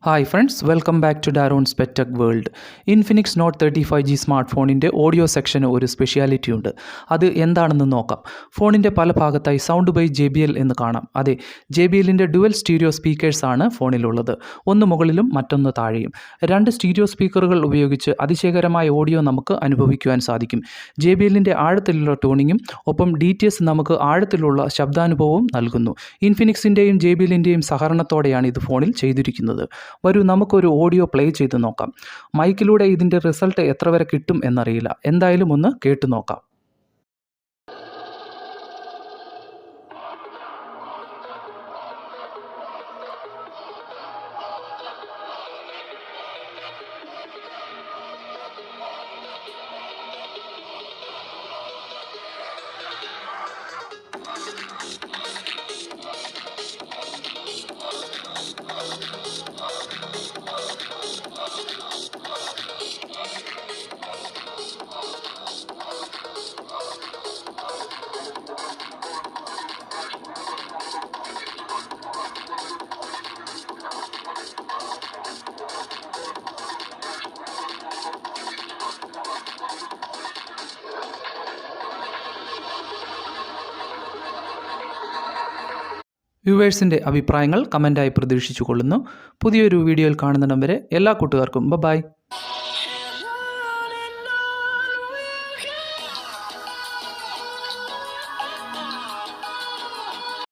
Hi friends, welcome back to ഡാരോൺസ് പെറ്റക് world. Infinix Note 35G smart ഫോണിൻ്റെ audio സെക്ഷന് ഒരു സ്പെഷ്യാലിറ്റി ഉണ്ട്. അത് എന്താണെന്ന് നോക്കാം. ഫോണിൻ്റെ പല ഭാഗത്തായി സൗണ്ട് ബൈ JBL എന്ന് കാണാം. അതെ, JBLൻ്റെ ഡുവൽ സ്റ്റീരിയോ സ്പീക്കേഴ്സാണ് ഫോണിലുള്ളത്. ഒന്ന് മുകളിലും മറ്റൊന്ന് താഴെയും. രണ്ട് സ്റ്റീരിയോ സ്പീക്കറുകൾ ഉപയോഗിച്ച് അതിശയകരമായ ഓഡിയോ നമുക്ക് അനുഭവിക്കുവാൻ സാധിക്കും. JBLൻ്റെ ആഴത്തിലുള്ള ടൂണിങ്ങും ഒപ്പം DTS നമുക്ക് ആഴത്തിലുള്ള ശബ്ദാനുഭവവും നൽകുന്നു. ഇൻഫിനിക്സിൻ്റെയും JBLൻ്റെയും സഹകരണത്തോടെയാണ് ഇത് ഫോണിൽ ചെയ്തിരിക്കുന്നത്. വരൂ, നമുക്കൊരു ഓഡിയോ പ്ലേ ചെയ്ത് നോക്കാം. മൈക്കിലൂടെ ഇതിൻ്റെ റിസൾട്ട് എത്ര വരെ കിട്ടും എന്നറിയില്ല. എന്തായാലും ഒന്ന് കേട്ടു നോക്കാം. വ്യൂവേഴ്സിൻ്റെ അഭിപ്രായങ്ങൾ കമൻറ്റായി പ്രതീക്ഷിച്ചു കൊള്ളുന്നു. പുതിയൊരു വീഡിയോയിൽ കാണുന്നിടം വരെ എല്ലാ കൂട്ടുകാർക്കും ബൈ.